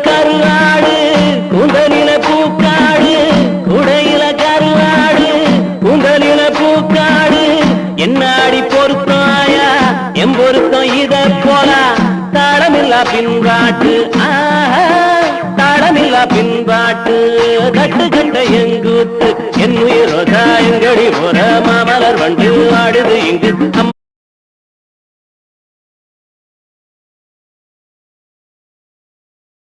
கருவாடு கூந்தலில பூக்காடு குடையில கருவாடு கூந்தலில பூக்காடு என்னாடி பொருத்தாயா எம் பொருத்தம் இத போல தாளமில்லா பின்பாட்டு தாளமில்லா பின்பாட்டு கட்டு கட்ட எங்கூத்து என் உயிரோதா எங்கடி போற மாமலர் வண்டு ஆடுது இங்கு